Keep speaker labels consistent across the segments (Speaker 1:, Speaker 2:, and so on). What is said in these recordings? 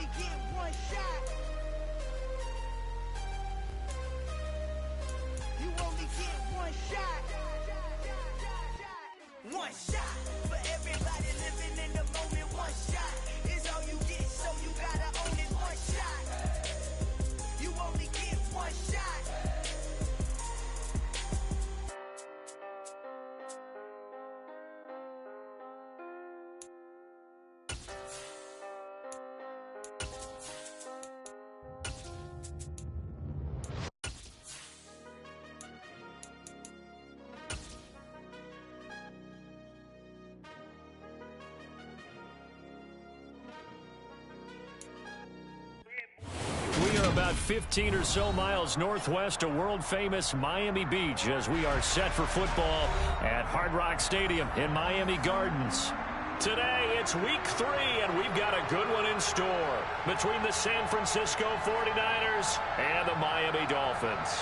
Speaker 1: only get one shot. You only get one shot. One shot for everybody living in the moment. One shot is all you get, so you gotta own it. One shot. You only get one shot.
Speaker 2: We are about 15 or so miles northwest of world-famous Miami Beach as we are set for football at Hard Rock Stadium in Miami Gardens. Today, it's week 3, and we've got a good one in store between the San Francisco 49ers and the Miami Dolphins.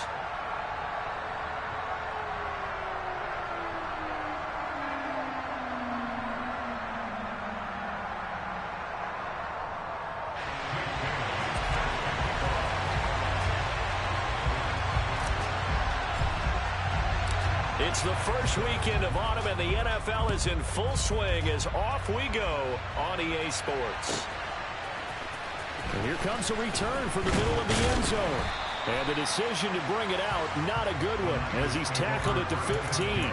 Speaker 2: It's the first weekend of autumn, and the NFL is in full swing as off we go on EA Sports. And here comes a return for the middle of the end zone. And the decision to bring it out, not a good one, as he's tackled at the 15.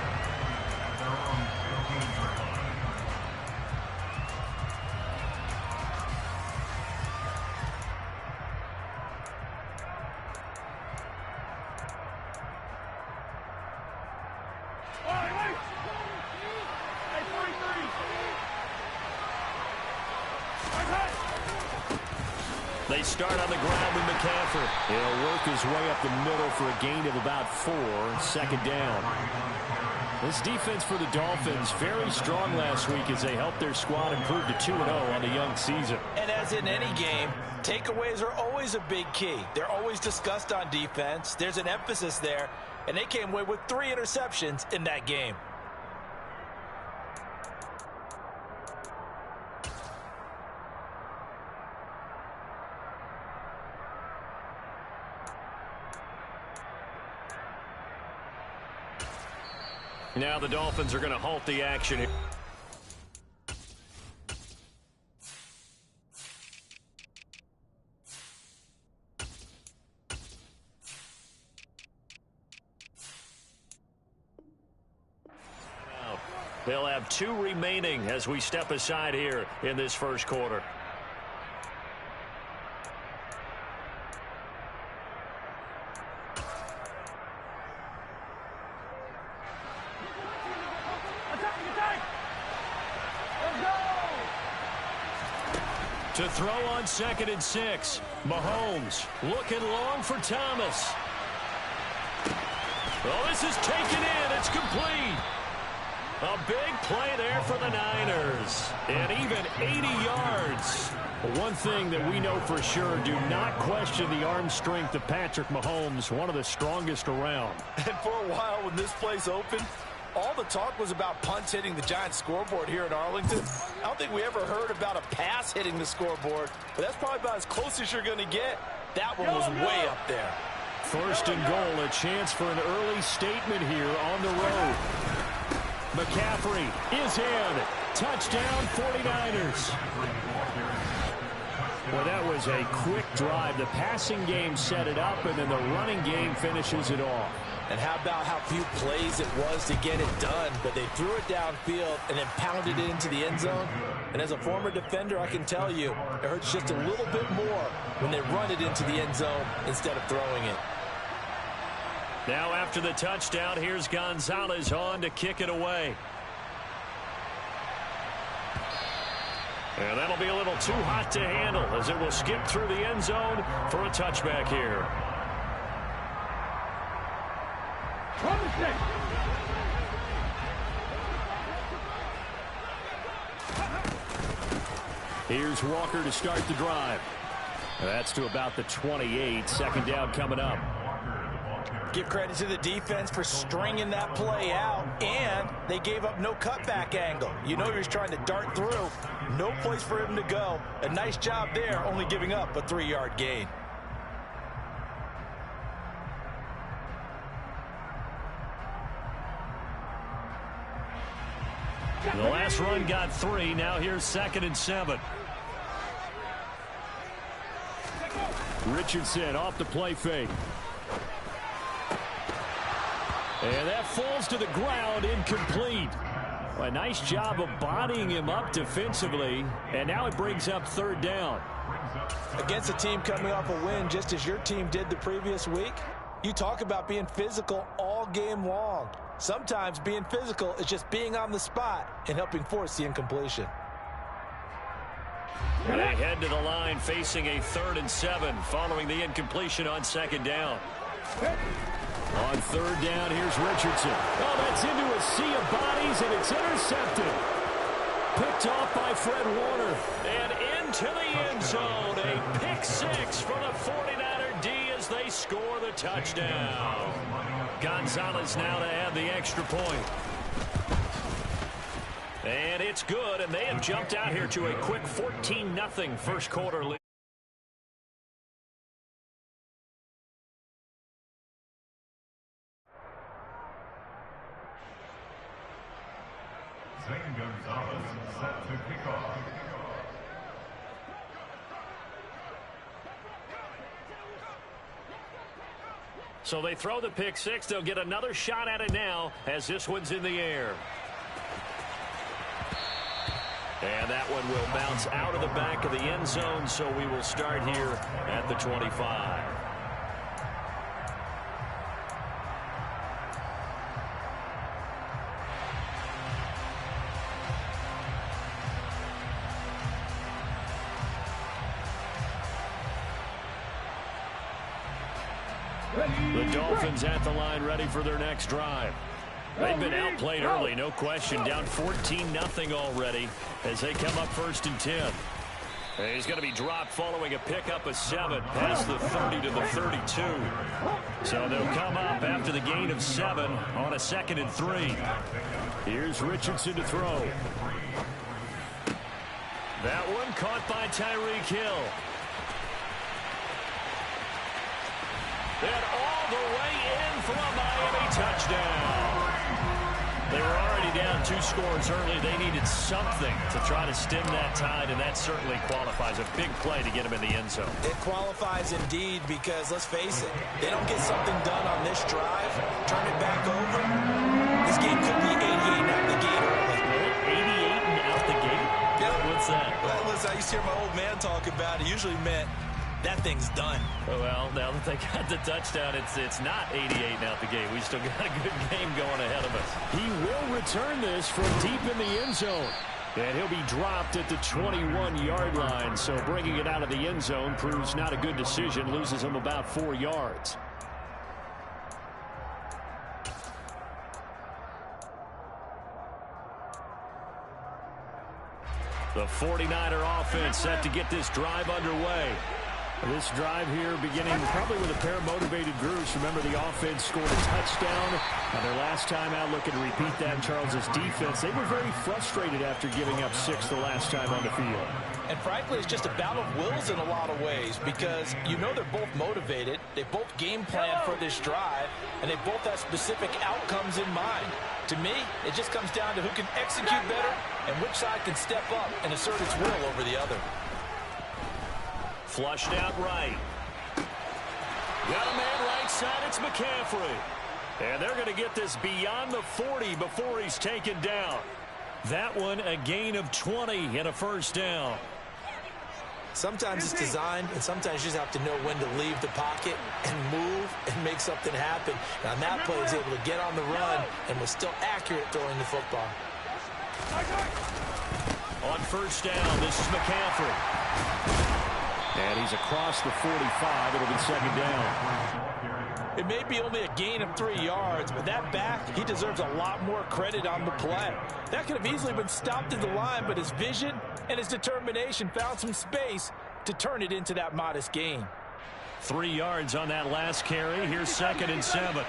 Speaker 2: They start on the ground with McCaffrey. He'll work his way up the middle for a gain of about 4, second down. This defense for the Dolphins, very strong last week as they helped their squad improve to 2-0 on the young season.
Speaker 3: And as in any game, takeaways are always a big key. They're always discussed on defense. There's an emphasis there, and they came away with 3 interceptions in that game.
Speaker 2: Now the Dolphins are going to halt the action here. They'll have 2 remaining as we step aside here in this first quarter. To throw on 2nd and 6. Mahomes looking long for Thomas. Oh, this is taken in. It's complete. A big play there for the Niners. And even 80 yards. One thing that we know for sure, do not question the arm strength of Patrick Mahomes, one of the strongest around.
Speaker 3: And for a while when this place opened, all the talk was about punts hitting the Giants scoreboard here in Arlington. I don't think we ever heard about a pass hitting the scoreboard, but that's probably about as close as you're going to get. That one was way up there.
Speaker 2: First and goal, a chance for an early statement here on the road. McCaffrey is in. Touchdown, 49ers. Well, that was a quick drive. The passing game set it up, and then the running game finishes it off.
Speaker 3: And how about how few plays it was to get it done, but they threw it downfield and then pounded it into the end zone. And as a former defender, I can tell you, it hurts just a little bit more when they run it into the end zone instead of throwing it.
Speaker 2: Now after the touchdown, here's Gonzalez on to kick it away. And that'll be a little too hot to handle as it will skip through the end zone for a touchback here. Here's Walker to start the drive. That's to about the 28. Second down coming up.
Speaker 3: Give credit to the defense for stringing that play out, and they gave up no cutback angle. You know he's trying to dart through. No place for him to go. A nice job there, only giving up a 3-yard gain.
Speaker 2: The last run got 3. Now here's 2nd and 7. Richardson off the play fake. And that falls to the ground, incomplete. A nice job of bodying him up defensively, and now it brings up 3rd down.
Speaker 3: Against a team coming off a win just as your team did the previous week, you talk about being physical all game long. Sometimes being physical is just being on the spot and helping force the incompletion.
Speaker 2: They head to the line facing a 3rd and 7 following the incompletion on 2nd down. On 3rd down, here's Richardson. Oh, that's into a sea of bodies, and it's intercepted. Picked off by Fred Warner. And into the end zone. A pick 6 for the 49er D as they score the touchdown. Gonzalez now to add the extra point. And it's good, and they have jumped out here to a quick 14-0 first quarter lead.
Speaker 4: Gonzalez set to kick off.
Speaker 2: So they throw the pick 6. They'll get another shot at it now as this one's in the air. And that one will bounce out of the back of the end zone, so we will start here at the 25. The Dolphins at the line ready for their next drive. They've been outplayed early, no question. Down 14-0 already as they come up 1st and 10. And he's going to be dropped following a pickup of 7 past the 30 to the 32. So they'll come up after the gain of 7 on a 2nd and 3. Here's Richardson to throw. That one caught by Tyreek Hill. And all the way in for a Miami touchdown. They were already down 2 scores early. They needed something to try to stem that tide, and that certainly qualifies. A big play to get them in the end zone.
Speaker 3: It qualifies indeed because, let's face it, they don't get something done on this drive, turn it back over. This game could be 88 and out the gate early.
Speaker 2: 88 and out the gate?
Speaker 3: Yeah.
Speaker 2: What's that?
Speaker 3: Well, listen, I used to hear my old man talk about it. It usually meant that thing's done.
Speaker 2: Well, now that they got the touchdown, it's not 88 and out the gate. We still got a good game going ahead of us. He will return this from deep in the end zone. And he'll be dropped at the 21-yard line. So bringing it out of the end zone proves not a good decision. Loses him about 4 yards. The 49er offense set to get this drive underway. This drive here beginning probably with a pair of motivated groups. Remember, the offense scored a touchdown on their last time out. Looking to repeat that in Charles's defense. They were very frustrated after giving up 6 the last time on the field.
Speaker 3: And frankly, it's just a battle of wills in a lot of ways because you know they're both motivated. They both game planned for this drive, and they both have specific outcomes in mind. To me, it just comes down to who can execute better and which side can step up and assert its will over the other.
Speaker 2: Flushed out right. Got a man right side. It's McCaffrey. And they're going to get this beyond the 40 before he's taken down. That one a gain of 20 and a first down.
Speaker 3: Sometimes it's designed, and sometimes you just have to know when to leave the pocket and move and make something happen. Now, on that play, he was able to get on the run and was still accurate throwing the football.
Speaker 2: On first down, this is McCaffrey. And he's across the 45. It'll be second down.
Speaker 3: It may be only a gain of 3 yards, but that back, he deserves a lot more credit on the play. That could have easily been stopped at the line, but his vision and his determination found some space to turn it into that modest gain.
Speaker 2: 3 yards on that last carry. Here's 2nd and 7.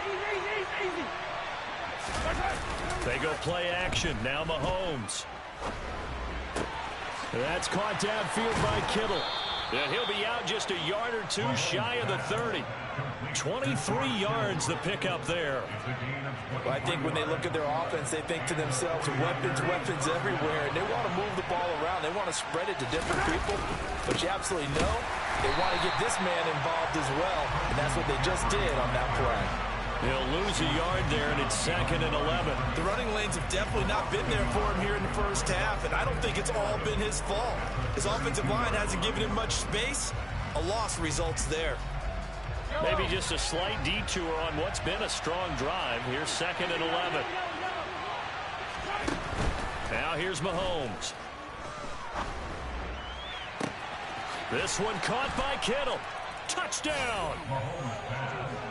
Speaker 2: They go play action. Now Mahomes. That's caught downfield by Kittle. And he'll be out just a yard or two shy of the 30. 23 yards the pickup there.
Speaker 3: Well, I think when they look at their offense, they think to themselves, weapons, weapons everywhere. And they want to move the ball around. They want to spread it to different people. But you absolutely know they want to get this man involved as well. And that's what they just did on that play.
Speaker 2: He'll lose a yard there, and it's 2nd and 11.
Speaker 3: The running lanes have definitely not been there for him here in the first half, and I don't think it's all been his fault. His offensive line hasn't given him much space. A loss results there.
Speaker 2: Maybe just a slight detour on what's been a strong drive. Here's 2nd and 11. Now here's Mahomes. This one caught by Kittle. Touchdown!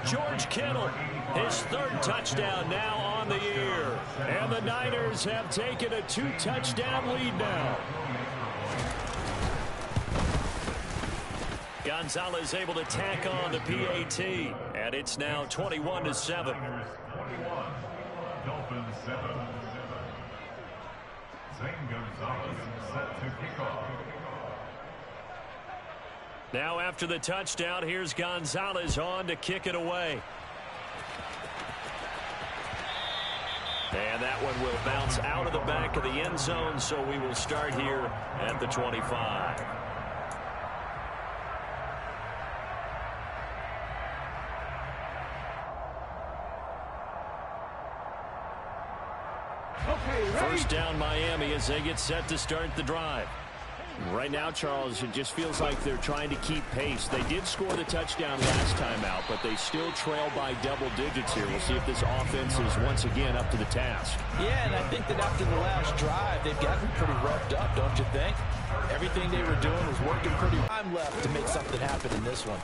Speaker 2: George Kittle, his 3rd touchdown now on the year. And the Niners have taken a 2-touchdown lead now. Gonzalez able to tack on the PAT. And it's now 21-7.
Speaker 4: Dolphins 7. Zane Gonzalez set to kick off.
Speaker 2: Now after the touchdown, here's Gonzalez on to kick it away. And that one will bounce out of the back of the end zone, so we will start here at the 25. First down Miami as they get set to start the drive.
Speaker 5: Right now, Charles, it just feels like they're trying to keep pace. They did score the touchdown last time out, but they still trail by double digits here. We'll see if this offense is once again up to the task.
Speaker 3: Yeah, and I think that after the last drive, they've gotten pretty revved up, don't you think? Everything they were doing was working pretty well. Time left to make something happen in this one.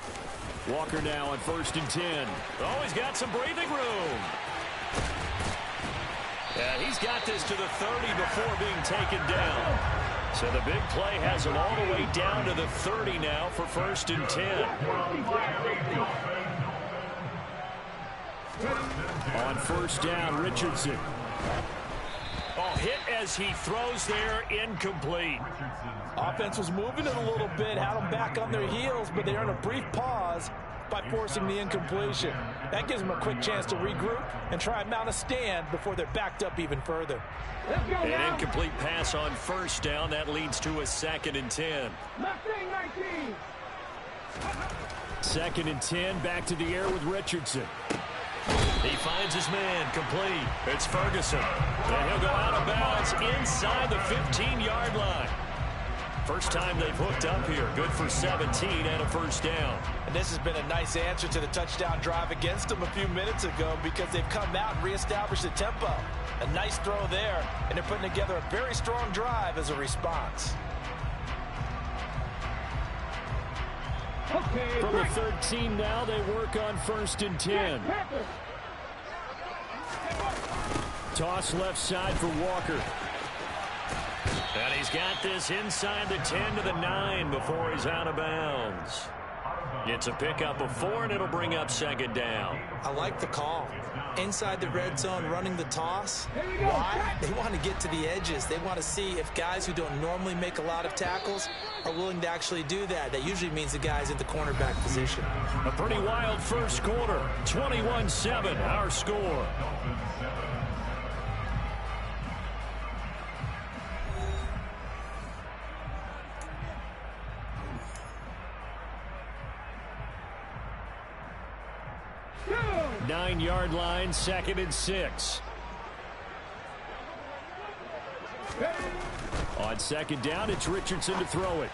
Speaker 2: Walker now on 1st and 10. Oh, he's got some breathing room. Yeah, he's got this to the 30 before being taken down. So the big play has him all the way down to the 30 now for 1st and 10. On 1st down, Richardson. Oh, hit as he throws there, incomplete.
Speaker 3: Offense was moving it a little bit, had them back on their heels, but they earned a brief pause by forcing the incompletion. That gives them a quick chance to regroup and try and mount a stand before they're backed up even further.
Speaker 2: An incomplete pass on 1st down. That leads to a 2nd and 10. 2nd and 10, back to the air with Richardson. He finds his man, complete. It's Ferguson. And he'll go out of bounds inside the 15-yard line. First time they've hooked up here. Good for 17 and a 1st down.
Speaker 3: And this has been a nice answer to the touchdown drive against them a few minutes ago because they've come out and reestablished the tempo. A nice throw there, and they're putting together a very strong drive as a response.
Speaker 2: From the 13 now, they work on 1st and 10. Toss left side for Walker. And he's got this inside the 10 to the 9 before he's out of bounds. It's a pickup of 4, and it'll bring up 2nd down.
Speaker 6: I like the call. Inside the red zone, running the toss. Why? They want to get to the edges. They want to see if guys who don't normally make a lot of tackles are willing to actually do that. That usually means the guy's in the cornerback position.
Speaker 2: A pretty wild first quarter. 21-7, our score. Nine-yard line, 2nd and 6. On 2nd down, it's Richardson to throw it.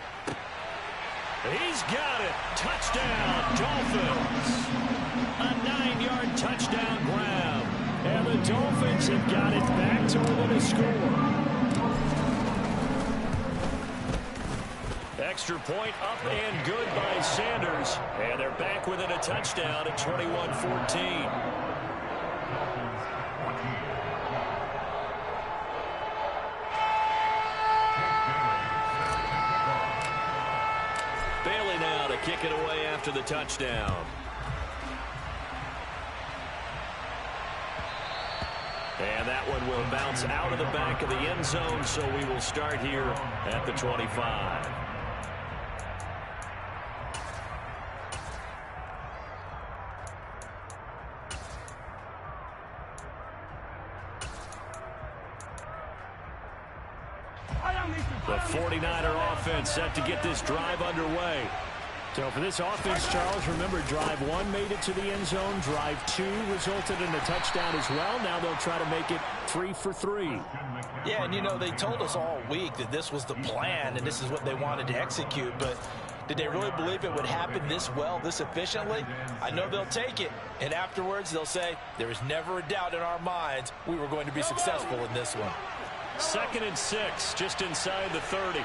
Speaker 2: He's got it. Touchdown, Dolphins. A 9-yard touchdown grab. And the Dolphins have got it back to within a score. Extra point up and good by Sanders. And they're back within a touchdown at 21-14. Riley now to kick it away after the touchdown. And that one will bounce out of the back of the end zone, so we will start here at the 25. The 49er offense set to get this drive underway. So for this offense, Charles, remember, drive 1 made it to the end zone. Drive 2 resulted in a touchdown as well. Now they'll try to make it 3 for 3.
Speaker 6: Yeah, and, you know, they told us all week that this was the plan and this is what they wanted to execute. But did they really believe it would happen this well, this efficiently? I know they'll take it. And afterwards, they'll say, there was never a doubt in our minds we were going to be successful in this one.
Speaker 2: 2nd and 6, just inside the 30.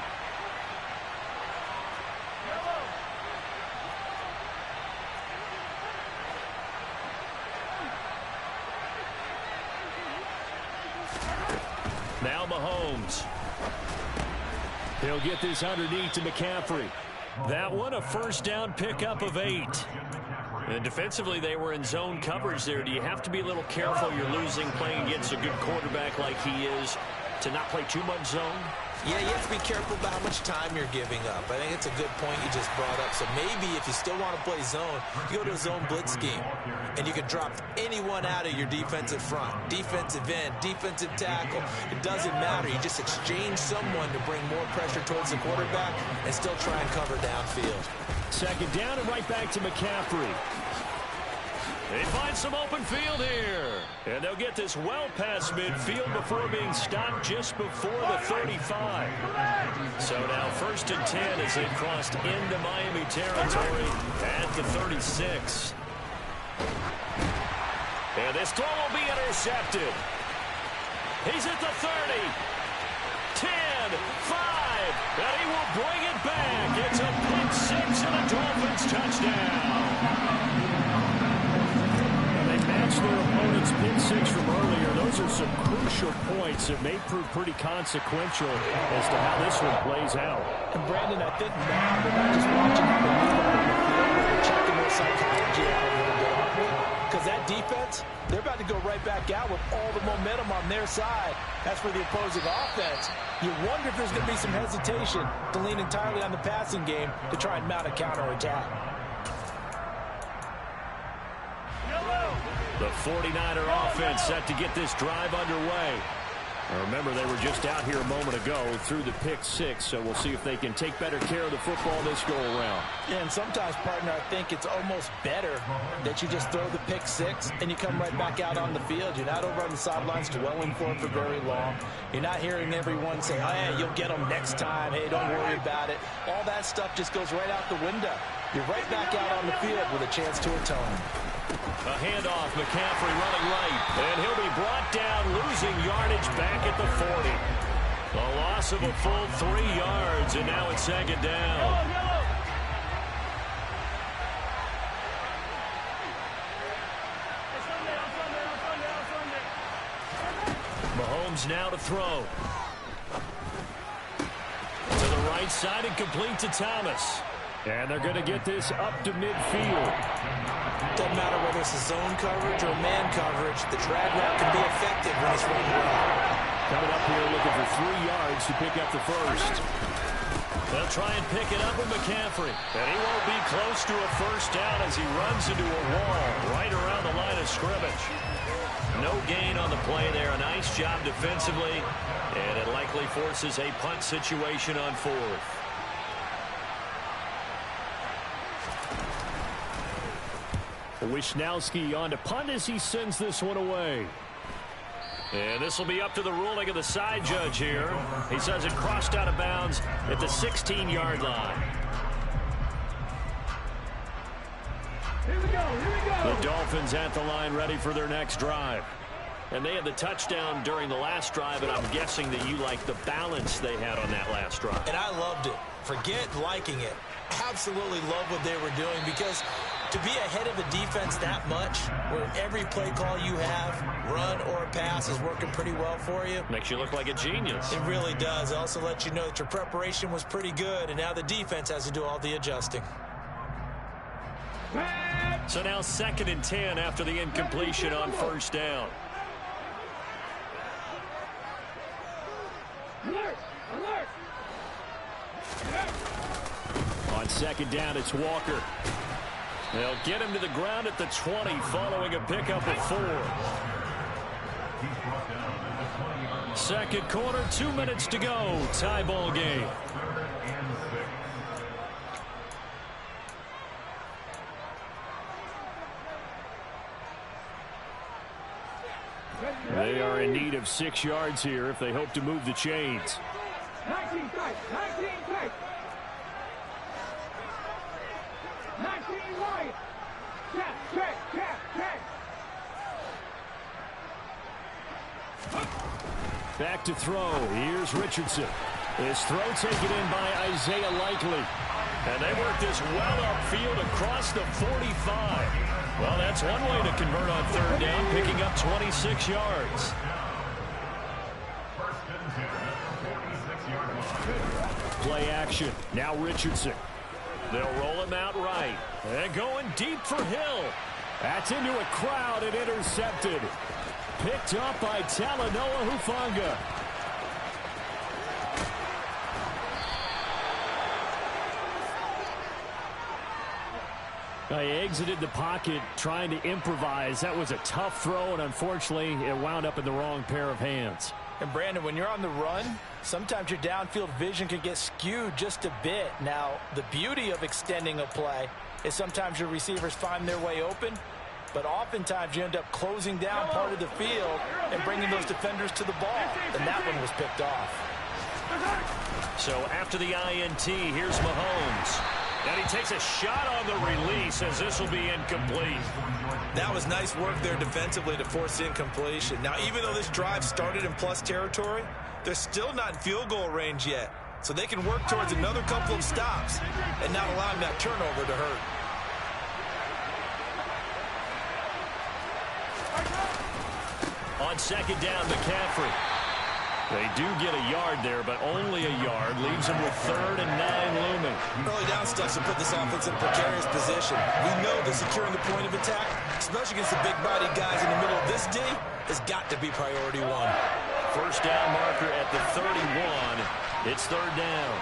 Speaker 2: Now Mahomes. He'll get this underneath to McCaffrey. That one a first down pickup of 8. And defensively, they were in zone coverage there. Do you have to be a little careful? You're losing playing against a good quarterback like he is to not play too much zone?
Speaker 6: Yeah, you have to be careful about how much time you're giving up. I think it's a good point you just brought up. So maybe if you still want to play zone, you go to a zone blitz scheme. And you can drop anyone out of your defensive front. Defensive end, defensive tackle. It doesn't matter. You just exchange someone to bring more pressure towards the quarterback and still try and cover downfield.
Speaker 2: 2nd down and right back to McCaffrey. They find some open field here. And they'll get this well past midfield before being stopped just before the 35. So now 1st and 10 as they've crossed into Miami territory at the 36. And this throw will be intercepted. He's at the 30. 10, 5, and he will bring it back. It's a pick 6 and a Dolphins touchdown. Their opponent's pick 6 from earlier. Those are some crucial points that may prove pretty consequential as to how this one plays out.
Speaker 6: And Brandon, I think now they're not just watching how they move out on the field, but they're checking their psychology out a little bit, aren't we? Because that defense, they're about to go right back out with all the momentum on their side. As for the opposing offense, you wonder if there's going to be some hesitation to lean entirely on the passing game to try and mount a counterattack.
Speaker 2: The 49er offense set to get this drive underway. Now remember, they were just out here a moment ago through the pick 6, so we'll see if they can take better care of the football this go-around.
Speaker 6: Yeah, and sometimes, partner, I think it's almost better that you just throw the pick 6 and you come right back out on the field. You're not over on the sidelines dwelling for it for very long. You're not hearing everyone say, oh, yeah, you'll get them next time. Hey, don't worry about it. All that stuff just goes right out the window. You're right back out on the field with a chance to atone.
Speaker 2: A handoff, McCaffrey running right, and he'll be brought down, losing yardage back at the 40. A loss of a full 3 yards, and now it's 2nd down. Mahomes now to throw. To the right side and complete to Thomas. And they're going to get this up to midfield.
Speaker 6: Doesn't matter whether it's a zone coverage or man coverage, the drag route can be effective when it's run well.
Speaker 2: Coming up here looking for 3 yards to pick up the first. They'll try and pick it up with McCaffrey. And he won't be close to a first down as he runs into a wall right around the line of scrimmage. No gain on the play there. A nice job defensively. And it likely forces a punt situation on 4th. Wisnowski on to punt as he sends this one away. And this will be up to the ruling of the side judge here. He says it crossed out of bounds at the 16-yard line.
Speaker 7: Here we go.
Speaker 2: The Dolphins at the line ready for their next drive. And they had the touchdown during the last drive, and I'm guessing that you like the balance they had on that last drive.
Speaker 6: And I loved it. Forget liking it. Absolutely love what they were doing, because to be ahead of a defense that much, where every play call you have, run or pass, is working pretty well for you.
Speaker 2: Makes you look like a genius.
Speaker 6: It really does. It also lets you know that your preparation was pretty good, and now the defense has to do all the adjusting.
Speaker 2: So now 2nd and 10 after the incompletion on 1st down. On 2nd down, it's Walker. They'll get him to the ground at the 20 following a pickup of 4. 2nd quarter, 2 minutes to go. Tie ball game. They are in need of 6 yards here if they hope to move the chains.
Speaker 7: 19 strikes, 19 strikes. 19 wide. Check.
Speaker 2: Back to throw. Here's Richardson. His throw taken in by Isaiah Likely. And they work this well upfield across the 45. Well, that's one way to convert on 3rd down, picking up 26 yards. Play action. Now Richardson. They'll roll him out right. And going deep for Hill. That's into a crowd and intercepted. Picked up by Talanoa Hufanga. He exited the pocket trying to improvise. That was a tough throw, and unfortunately, it wound up in the wrong pair of hands.
Speaker 6: And Brandon, when you're on the run, sometimes your downfield vision can get skewed just a bit. Now, the beauty of extending a play is sometimes your receivers find their way open, but oftentimes you end up closing down part of the field and bringing those defenders to the ball. And that one was picked off.
Speaker 2: So after the INT, here's Mahomes. And he takes a shot on the release as this will be incomplete.
Speaker 6: That was nice work there defensively to force incompletion. Now, even though this drive started in plus territory, they're still not in field goal range yet. So they can work towards another couple of stops and not allowing that turnover to hurt.
Speaker 2: On 2nd down, McCaffrey. They do get a yard there, but only a yard. Leaves them with 3rd and 9 looming.
Speaker 6: Early down stuff to put this offense in a precarious position. We know that securing the point of attack, especially against the big-bodied guys in the middle of this D, has got to be priority 1.
Speaker 2: 1st down marker at the 31. It's 3rd down.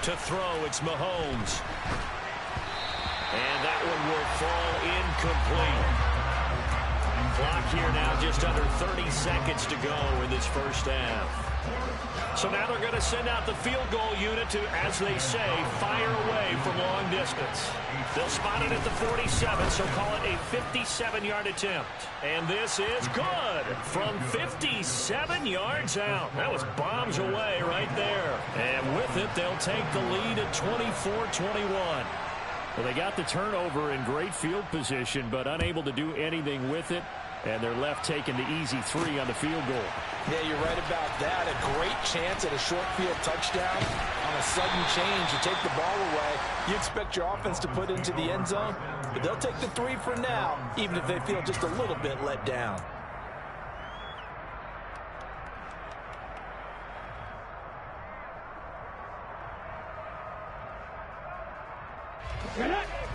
Speaker 2: To throw, it's Mahomes. And that one will fall incomplete. Clock here now, just under 30 seconds to go in this 1st half. So now they're going to send out the field goal unit to, as they say, fire away from long distance. They'll spot it at the 47, so call it a 57-yard attempt. And this is good from 57 yards out. That was bombs away right there. And with it, they'll take the lead at 24-21. Well, they got the turnover in great field position, but unable to do anything with it. And they're left taking the easy 3 on the field goal.
Speaker 6: Yeah, you're right about that. A great chance at a short field touchdown. On a sudden change, you take the ball away. You expect your offense to put into the end zone, but they'll take the 3 for now, even if they feel just a little bit let down.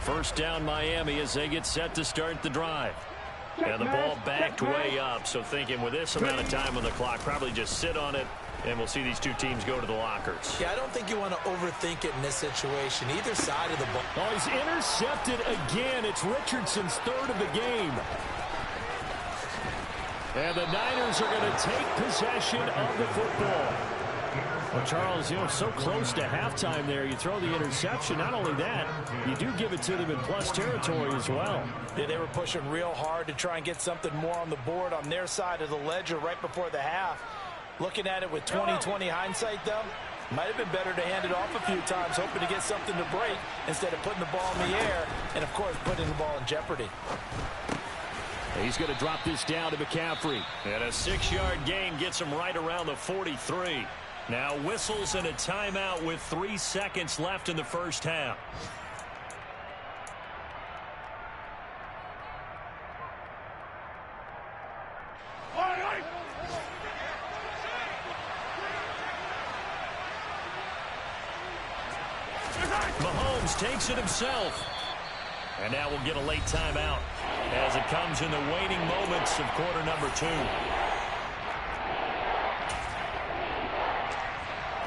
Speaker 2: First down Miami as they get set to start the drive. And the ball backed way up, so thinking with this amount of time on the clock, probably just sit on it, and we'll see these two teams go to the lockers.
Speaker 6: Yeah, I don't think you want to overthink it in this situation. Either side of the ball.
Speaker 2: Oh, he's intercepted again. It's Richardson's 3rd of the game. And the Niners are going to take possession of the football. Well, Charles, you know, so close to halftime there. You throw the interception. Not only that, you do give it to them in plus territory as well.
Speaker 6: Yeah, they were pushing real hard to try and get something more on the board on their side of the ledger right before the half. Looking at it with 20/20 hindsight, though, might have been better to hand it off a few times, hoping to get something to break instead of putting the ball in the air and, of course, putting the ball in jeopardy.
Speaker 2: He's going to drop this down to McCaffrey. And a 6-yard gain gets him right around the 43. Now whistles and a timeout with 3 seconds left in the first half. Mahomes takes it himself. And now we'll get a late timeout as it comes in the waning moments of quarter number 2.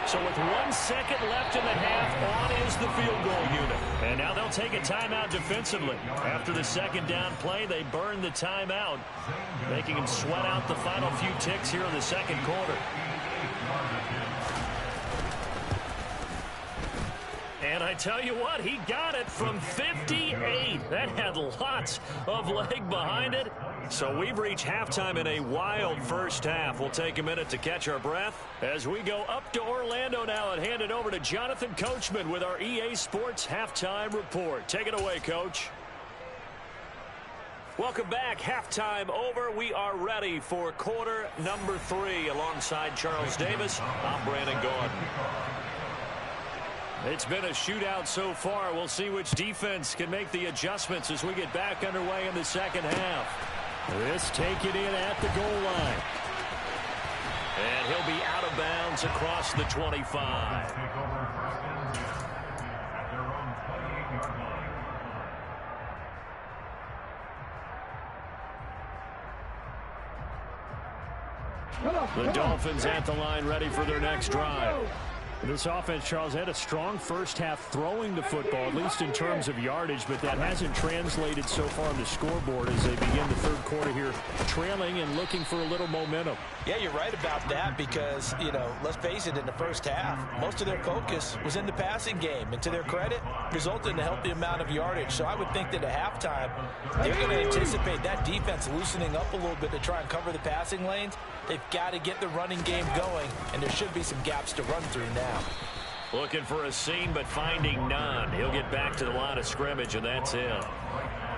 Speaker 2: So with 1 second left in the half, on is the field goal unit. And now they'll take a timeout defensively. After the second down play, they burn the timeout, making them sweat out the final few ticks here in the second quarter. And I tell you what, he got it from 58. That had lots of leg behind it. So we've reached halftime in a wild first half. We'll take a minute to catch our breath as we go up to Orlando now and hand it over to Jonathan Coachman with our EA Sports Halftime Report. Take it away, Coach. Welcome back. Halftime over. We are ready for quarter number 3. Alongside Charles Davis, I'm Brandon Gordon. It's been a shootout so far. We'll see which defense can make the adjustments as we get back underway in the second half. This taken in at the goal line. And he'll be out of bounds across the 25.
Speaker 4: Take over first and 10 at their own 28-yard line.
Speaker 2: The Dolphins at the line ready for their next drive. This offense, Charles, had a strong first half throwing the football, at least in terms of yardage, but that hasn't translated so far on the scoreboard as they begin the third quarter here, trailing and looking for a little momentum.
Speaker 6: Yeah, you're right about that because, you know, let's face it, in the first half, most of their focus was in the passing game. And to their credit, resulted in a healthy amount of yardage. So I would think that at halftime, they're going to anticipate that defense loosening up a little bit to try and cover the passing lanes. They've got to get the running game going, and there should be some gaps to run through now.
Speaker 2: Looking for a seam, but finding none. He'll get back to the line of scrimmage, and that's it.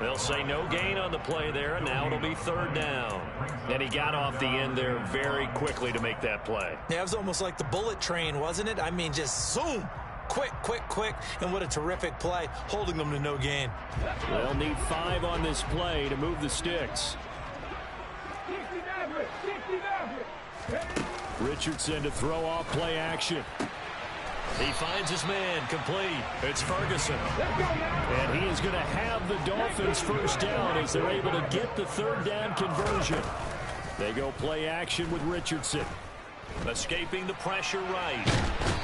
Speaker 2: They'll say no gain on the play there, and now it'll be third down. And he got off the end there very quickly to make that play.
Speaker 6: Yeah, it was almost like the bullet train, wasn't it? I mean, just zoom. Quick, quick, quick. And what a terrific play, holding them to no gain.
Speaker 2: They'll need 5 on this play to move the sticks. Richardson to throw off play action. He finds his man, complete. It's Ferguson. And he is going to have the Dolphins first down as they're able to get the third down conversion. They go play action with Richardson. Escaping the pressure right.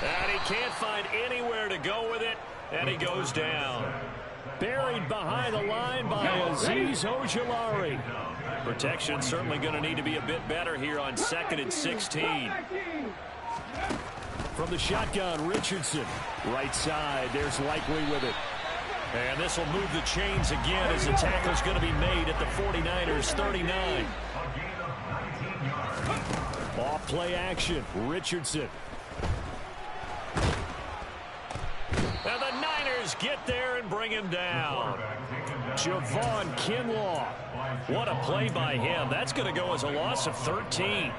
Speaker 2: And he can't find anywhere to go with it. And he goes down. Buried behind the line by Azeez Ojulari. Protection certainly going to need to be a bit better here on 2nd and 16. From the shotgun, Richardson. Right side, there's Likely with it. And this will move the chains again as the tackle's going to be made at the 49ers 39. Off play action, Richardson. And the Niners get there and bring him down. Javon Kinlaw. What a play by him. That's going to go as a loss of 13.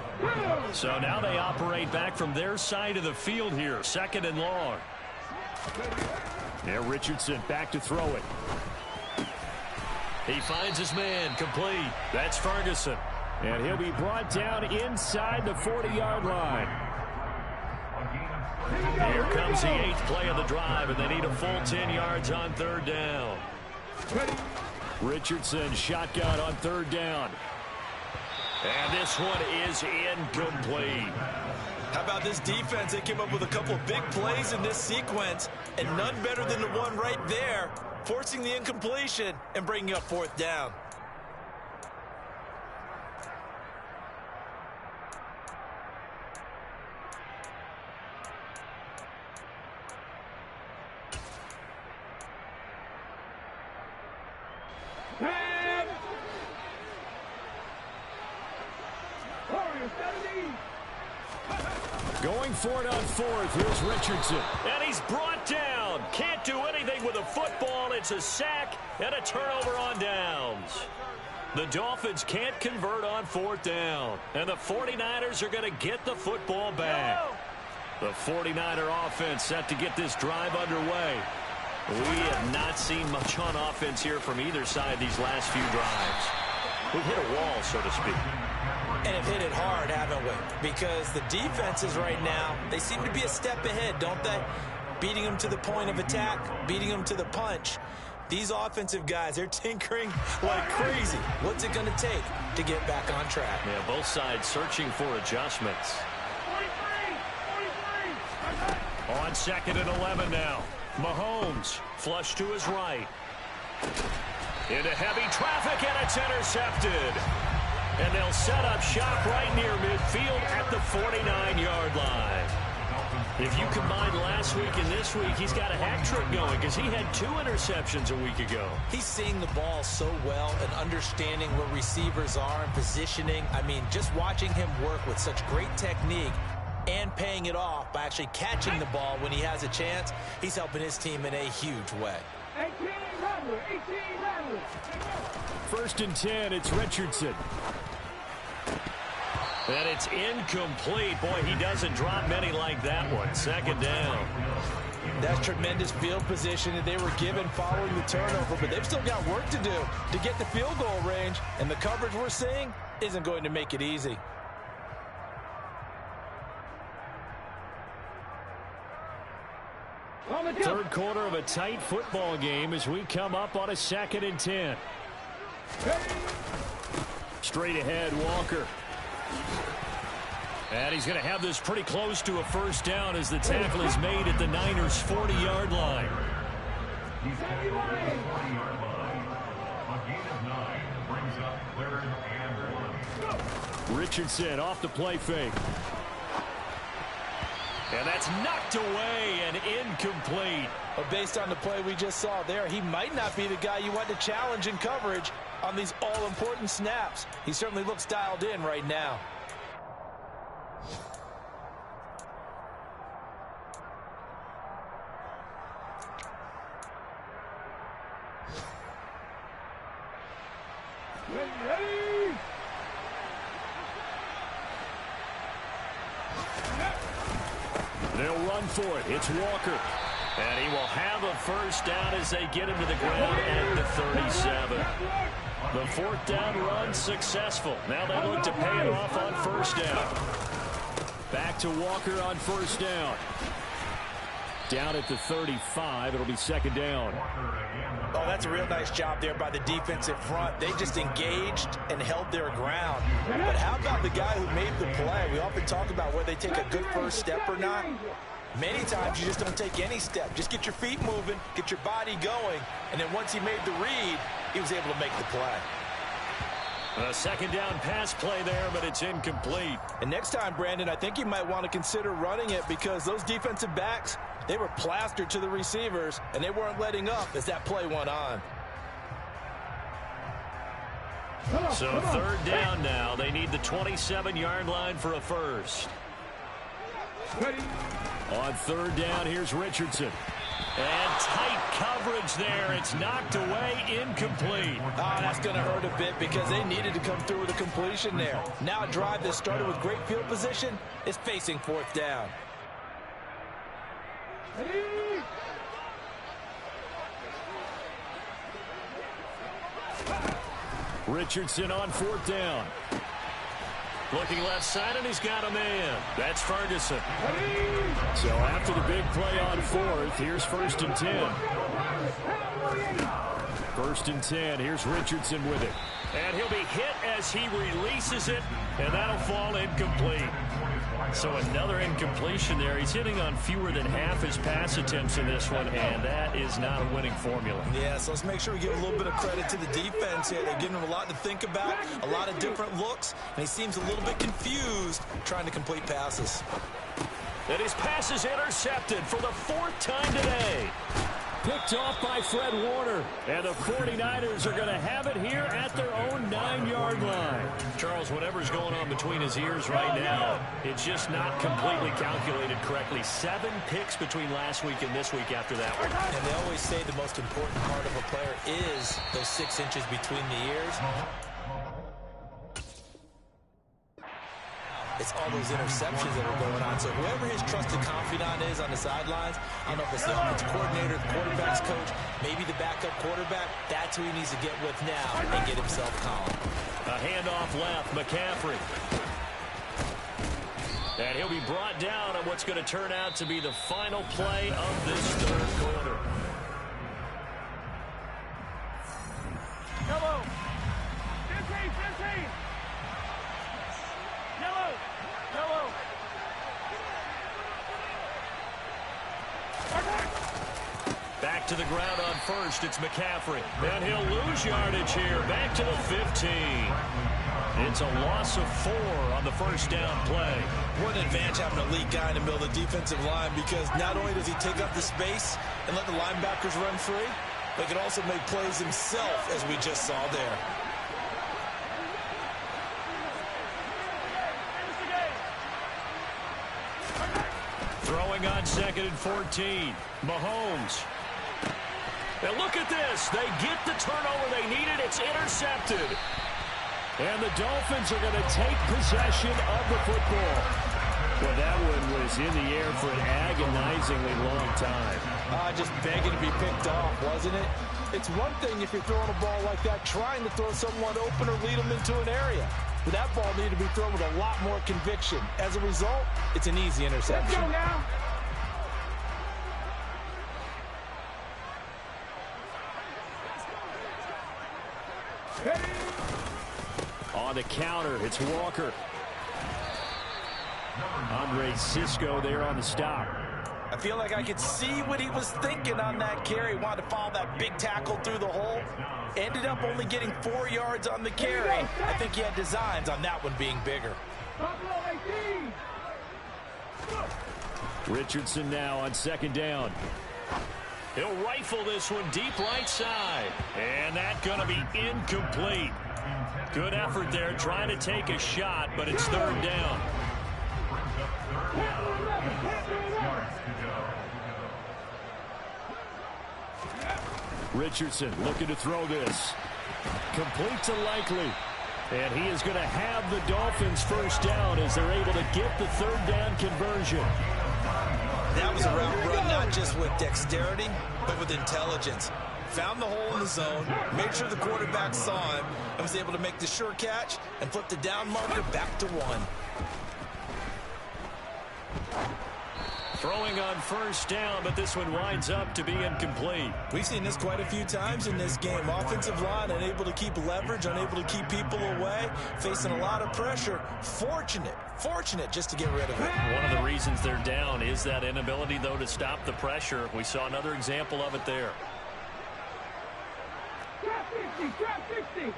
Speaker 2: So now they operate back from their side of the field here. 2nd and long. Now Richardson back to throw it. He finds his man, complete. That's Ferguson. And he'll be brought down inside the 40-yard line. Here comes the 8th play of the drive, and they need a full 10 yards on third down. Richardson shotgun on third down. And this one is incomplete.
Speaker 6: How about this defense? They came up with a couple of big plays in this sequence, and none better than the one right there, forcing the incompletion and bringing up fourth down.
Speaker 2: Going for it on 4th. Here's Richardson. And he's brought down. Can't do anything with a football. It's a sack and a turnover on downs. The Dolphins can't convert on 4th down. And the 49ers are going to get the football back. The 49er offense set to get this drive underway. We have not seen much on offense here from either side these last few drives. We've hit a wall, so to speak.
Speaker 6: And have hit it hard, haven't we? Because the defenses right now, they seem to be a step ahead, don't they? Beating them to the point of attack, beating them to the punch. These offensive guys, they're tinkering like crazy. What's it going to take to get back on track?
Speaker 2: Yeah, both sides searching for adjustments. 43. On 2nd and 11 now. Mahomes, flush to his right. Into heavy traffic, and it's intercepted. And they'll set up shop right near midfield at the 49-yard line. If you combine last week and this week, he's got a hat trick going because he had 2 interceptions a week ago.
Speaker 6: He's seeing the ball so well and understanding where receivers are and positioning. I mean, just watching him work with such great technique and paying it off by actually catching the ball when he has a chance, he's helping his team in a huge way.
Speaker 7: 18 Rattler.
Speaker 2: 1st and 10, it's Richardson. And it's incomplete. Boy, he doesn't drop many like that one. 2nd down.
Speaker 6: That's tremendous field position that they were given following the turnover, but they've still got work to do to get the field goal range, and the coverage we're seeing isn't going to make it easy.
Speaker 2: Third quarter of a tight football game as we come up on a 2nd and 10. Straight ahead, Walker. And he's going to have this pretty close to a 1st down as the tackle is made at the Niners' 40-yard line.
Speaker 4: He's at the 40-yard line. A gain of 9 brings up 3rd and 1.
Speaker 2: Richardson off the play fake. And that's knocked away and incomplete.
Speaker 6: But based on the play we just saw there, he might not be the guy you want to challenge in coverage on these all-important snaps. He certainly looks dialed in right now.
Speaker 7: Ready.
Speaker 2: They'll run for it. It's Walker. And he will have a 1st down as they get him to the ground at the 37. The 4th down run successful. Now they look to pay it off on 1st down. Back to Walker on 1st down. Down at the 35. It'll be 2nd down.
Speaker 6: Oh, that's a real nice job there by the defensive front. They just engaged and held their ground. But how about the guy who made the play? We often talk about whether they take a good 1st step or not. Many times you just don't take any step. Just get your feet moving, get your body going, and then once he made the read, he was able to make the play.
Speaker 2: A 2nd down pass play there, but it's incomplete.
Speaker 6: And next time, Brandon, I think you might want to consider running it because those defensive backs, they were plastered to the receivers, and they weren't letting up as that play went on.
Speaker 2: So 3rd down now. They need the 27-yard line for a 1st.
Speaker 7: Ready.
Speaker 2: On 3rd down, here's Richardson. And tight coverage there. It's knocked away, incomplete.
Speaker 6: Oh, that's going to hurt a bit because they needed to come through with a completion there. Now a drive that started with great field position is facing 4th down.
Speaker 7: Ready.
Speaker 2: Richardson on 4th down. Looking left side, and he's got a man. That's Ferguson. So after the big play on 4th, here's 1st and 10. 1st and 10. Here's Richardson with it. And he'll be hit as he releases it, and that'll fall incomplete. So another incompletion there. He's hitting on fewer than half his pass attempts in this one, and that is not a winning formula.
Speaker 6: Yeah, so let's make sure we give a little bit of credit to the defense here. They're giving him a lot to think about, a lot of different looks, and he seems a little bit confused trying to complete passes.
Speaker 2: And his pass is intercepted for the 4th time today. Picked off by Fred Warner. And the 49ers are going to have it here at their own 9-yard line. Charles, whatever's going on between his ears right now, it's just not completely calculated correctly. 7 picks between last week and this week after that one.
Speaker 6: And they always say the most important part of a player is those 6 inches between the ears. it's all those interceptions that are going on. So whoever his trusted confidant is on the sidelines, I don't know if it's the offensive coordinator, the quarterback's coach, maybe the backup quarterback, that's who he needs to get with now and get himself calm.
Speaker 2: A handoff left, McCaffrey. And he'll be brought down on what's going to turn out to be the final play of this third quarter.
Speaker 7: Yellow. 15. Yellow.
Speaker 2: Back to the ground on first. It's McCaffrey. And he'll lose yardage here. Back to the 15. It's a loss of 4 on the first down play.
Speaker 3: What an advantage having an elite guy in the middle of the defensive line, because not only does he take up the space and let the linebackers run free, but he can also make plays himself, as we just saw there.
Speaker 2: Throwing on 2nd and 14. Mahomes. And look at this. They get the turnover they needed. It's intercepted. And the Dolphins are going to take possession of the football. Well, that one was in the air for an agonizingly long time.
Speaker 3: Just begging to be picked off, wasn't it? It's one thing if you're throwing a ball like that, trying to throw someone open or lead them into an area. But that ball needed to be thrown with a lot more conviction. As a result, it's an easy interception.
Speaker 7: Let's go now.
Speaker 2: On the counter, it's Walker. Andre Cisco there on the stop.
Speaker 3: I feel like I could see what he was thinking on that carry. Wanted to follow that big tackle through the hole. Ended up only getting 4 yards on the carry. I think he had designs on that one being bigger.
Speaker 2: Richardson now on 2nd down. He'll rifle this one deep right side. And that's going to be incomplete. Good effort there trying to take a shot, but it's 3rd down. Richardson looking to throw this. Complete to Likely. And he is going to have the Dolphins first down as they're able to get the 3rd down conversion.
Speaker 3: That was a route run not just with dexterity, but with intelligence. Found the hole in the zone, made sure the quarterback saw him, and was able to make the sure catch and flip the down marker back to 1.
Speaker 2: Throwing on first down, but this one winds up to be incomplete.
Speaker 3: We've seen this quite a few times in this game. Offensive line unable to keep leverage, unable to keep people away, facing a lot of pressure. Fortunate just to get rid of it.
Speaker 2: One of the reasons they're down is that inability, though, to stop the pressure. We saw another example of it there.
Speaker 7: Trap 60.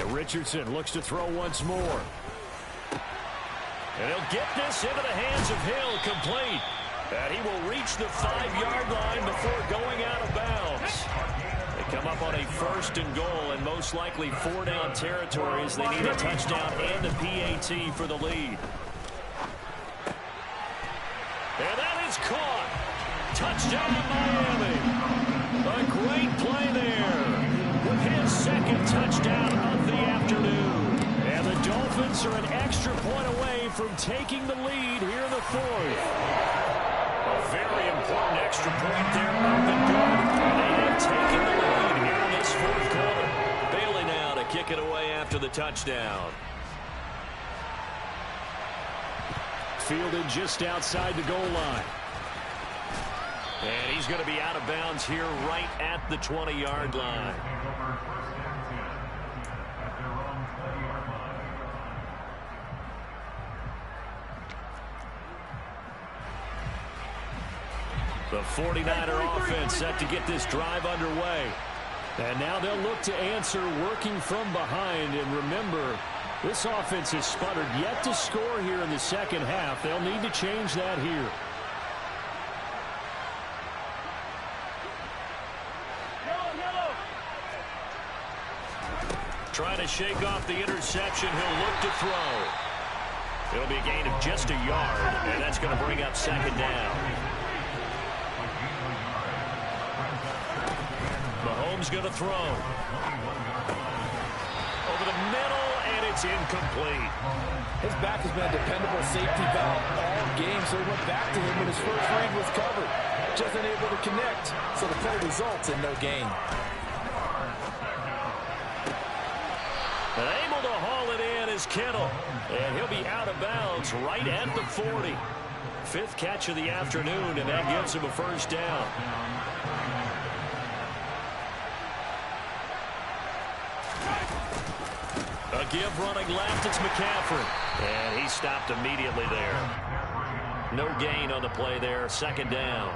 Speaker 2: And Richardson looks to throw once more. And he'll get this into the hands of Hill, complete. And he will reach the 5-yard line before going out of bounds. They come up on a 1st and goal, and most likely 4-down territory as they need a touchdown and a PAT for the lead. And that is caught. Touchdown, Miami. A great play there with his 2nd touchdown of the afternoon. And the Dolphins are an extra point away from taking the lead here in the 4th. A very important extra point there up and good. And they have taken the lead here in this 4th quarter. Bailey now to kick it away after the touchdown. Fielded just outside the goal line. And he's going to be out of bounds here right at the 20-yard line. The 49er offense set to get this drive underway. And now they'll look to answer working from behind. And remember, this offense has sputtered yet to score here in the 2nd half. They'll need to change that here. Trying to shake off the interception. He'll look to throw. It'll be a gain of just a yard, and that's going to bring up 2nd down. Mahomes going to throw. Over the middle, and it's It's incomplete.
Speaker 3: His back has been a dependable safety valve all game, so he went back to him when his first read was covered. Just unable to connect, so the play results in no gain.
Speaker 2: And able to haul it in is Kittle. And he'll be out of bounds right at the 40. Fifth catch of the afternoon, and that gives him a first down. A give running left, it's McCaffrey. And he stopped immediately there. No gain on the play there, second down.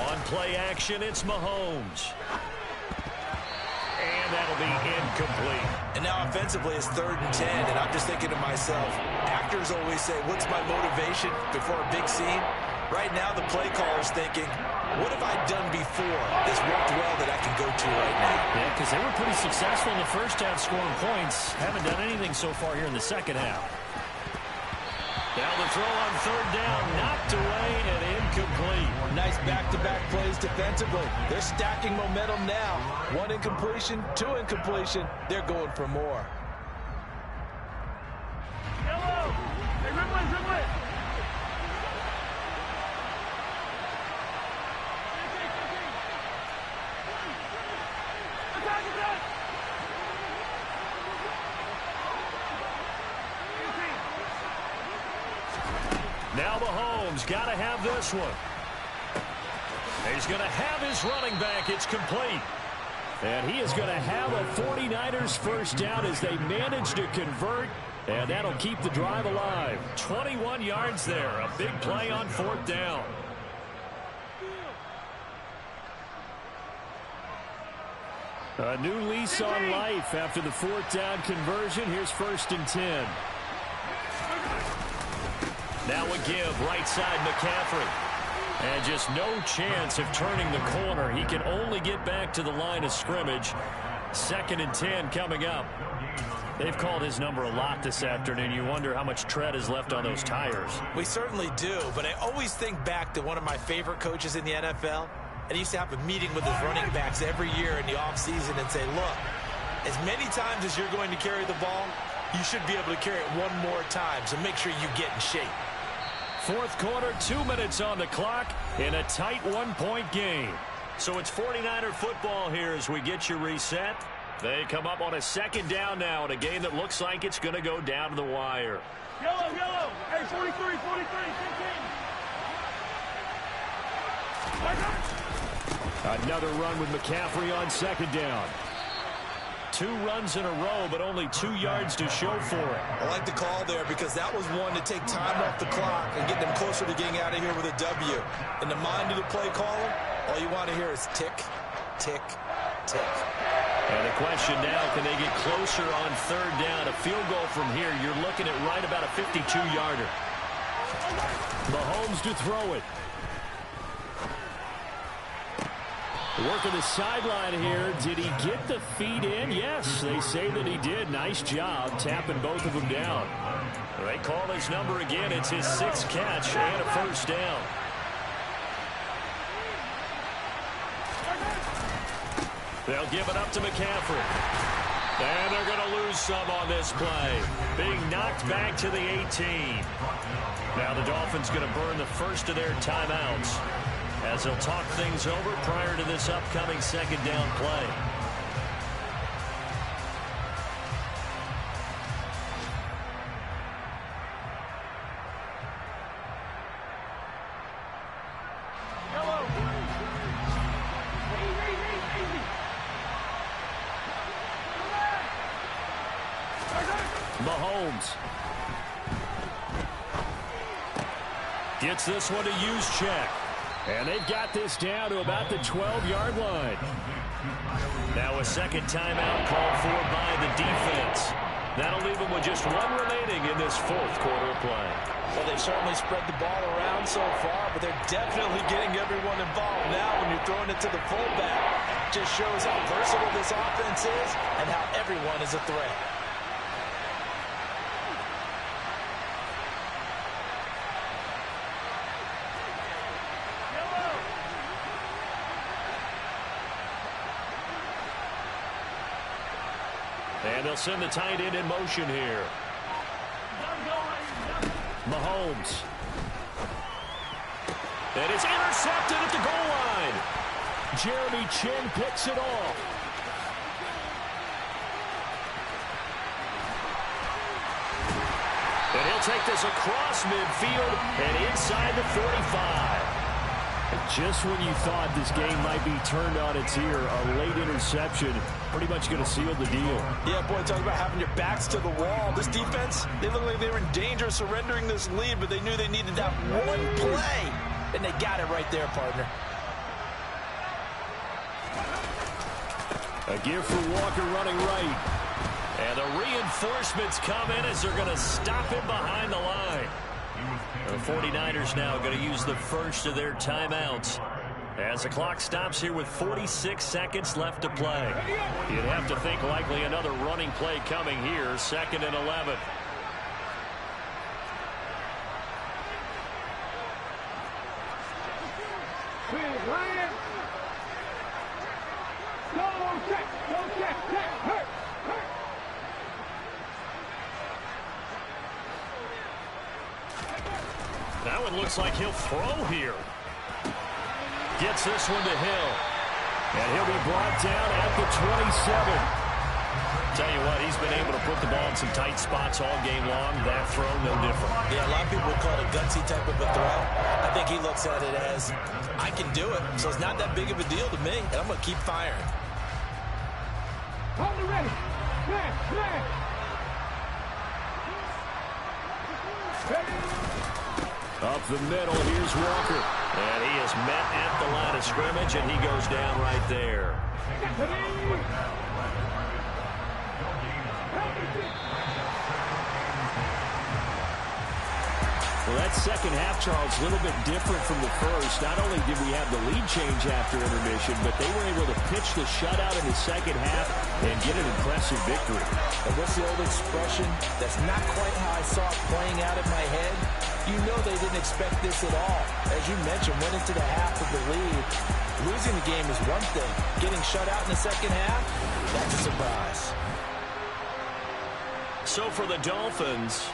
Speaker 2: On play action, it's Mahomes. And that'll be incomplete.
Speaker 6: And now offensively it's 3rd and 10, and I'm just thinking to myself, actors always say, what's my motivation before a big scene? Right now the play caller's thinking, what have I done before that's worked well that I can go to right now?
Speaker 2: Yeah, because they were pretty successful in the first half scoring points. Haven't done anything so far here in the second half. Now the throw on 3rd down, knocked away and incomplete.
Speaker 3: Nice back-to-back plays defensively. They're stacking momentum now. 1 incompletion, 2 incompletion. They're going for more.
Speaker 7: Yellow! Hey, Ridley! Attack!
Speaker 2: Now Mahomes got to have this one. He's going to have his running back. It's complete. And he is going to have a 49ers first down as they manage to convert. And that'll keep the drive alive. 21 yards there. A big play on 4th down. A new lease on life after the 4th down conversion. Here's 1st and 10. Now a give, right side McCaffrey. And just no chance of turning the corner. He can only get back to the line of scrimmage. 2nd and 10 coming up. They've called his number a lot this afternoon. You wonder how much tread is left on those tires.
Speaker 6: We certainly do, but I always think back to one of my favorite coaches in the NFL. And he used to have a meeting with his running backs every year in the offseason and say, look, as many times as you're going to carry the ball, you should be able to carry it one more time, so make sure you get in shape.
Speaker 2: 4th quarter, 2 minutes on the clock in a tight 1-point game. So it's 49er football here as we get you reset. They come up on a 2nd down now in a game that looks like it's going to go down to the wire.
Speaker 7: Yellow! Hey, 43, 15.
Speaker 2: Another run with McCaffrey on 2nd down. 2 runs in a row, but only 2 yards to show for it.
Speaker 6: I like the call there because that was one to take time off the clock and get them closer to getting out of here with a W. In the mind of the play caller, all you want to hear is tick, tick, tick.
Speaker 2: And the question now, can they get closer on 3rd down? A field goal from here, you're looking at right about a 52-yarder. Mahomes to throw it. Working the sideline here. Did he get the feet in? Yes, they say that he did. Nice job tapping both of them down. They call his number again. It's his 6th catch and a first down. They'll give it up to McCaffrey. And they're going to lose some on this play. Being knocked back to the 18. Now the Dolphins going to burn the first of their timeouts as they'll talk things over prior to this upcoming 2nd down play. Mahomes gets this one to Juszczyk. And they've got this down to about the 12-yard line. Now a 2nd timeout called for by the defense. That'll leave them with just 1 remaining in this 4th quarter of play.
Speaker 6: Well, they've certainly spread the ball around so far, but they're definitely getting everyone involved now when you're throwing it to the fullback.
Speaker 3: That just shows how versatile this offense is and how everyone is a threat.
Speaker 2: And they'll send the tight end in motion here. Mahomes. And it's intercepted at the goal line. Jeremy Chin picks it off. And he'll take this across midfield and inside the 45. Just when you thought this game might be turned on its ear, a late interception pretty much going to seal the deal.
Speaker 3: Yeah, boy, talk about having your backs to the wall. This defense, they look like they were in danger of surrendering this lead, but they knew they needed that one play, and they got it right there, partner.
Speaker 2: A give for Walker running right. And the reinforcements come in as they're going to stop him behind the line. The 49ers now going to use the first of their timeouts as the clock stops here with 46 seconds left to play. You'd have to think likely another running play coming here, 2nd and 11. That one looks like he'll throw here. Gets this one to Hill. And he'll be brought down at the 27. Tell you what, he's been able to put the ball in some tight spots all game long. That throw, no different.
Speaker 3: Yeah, a lot of people would call it a gutsy type of a throw. I think he looks at it as, I can do it, so it's not that big of a deal to me, and I'm going to keep firing.
Speaker 7: Hold it ready.
Speaker 2: Up the middle, here's Walker. And he is met at the line of scrimmage, and he goes down right there. Well, that second half, Charles, a little bit different from the first. Not only did we have the lead change after intermission, but they were able to pitch the shutout in the second half and get an impressive victory.
Speaker 3: And what's the old expression? That's not quite how I saw it playing out in my head. You know they didn't expect this at all. As you mentioned, went into the half of the lead. Losing the game is one thing. Getting shut out in the second half, that's a surprise.
Speaker 2: So for the Dolphins,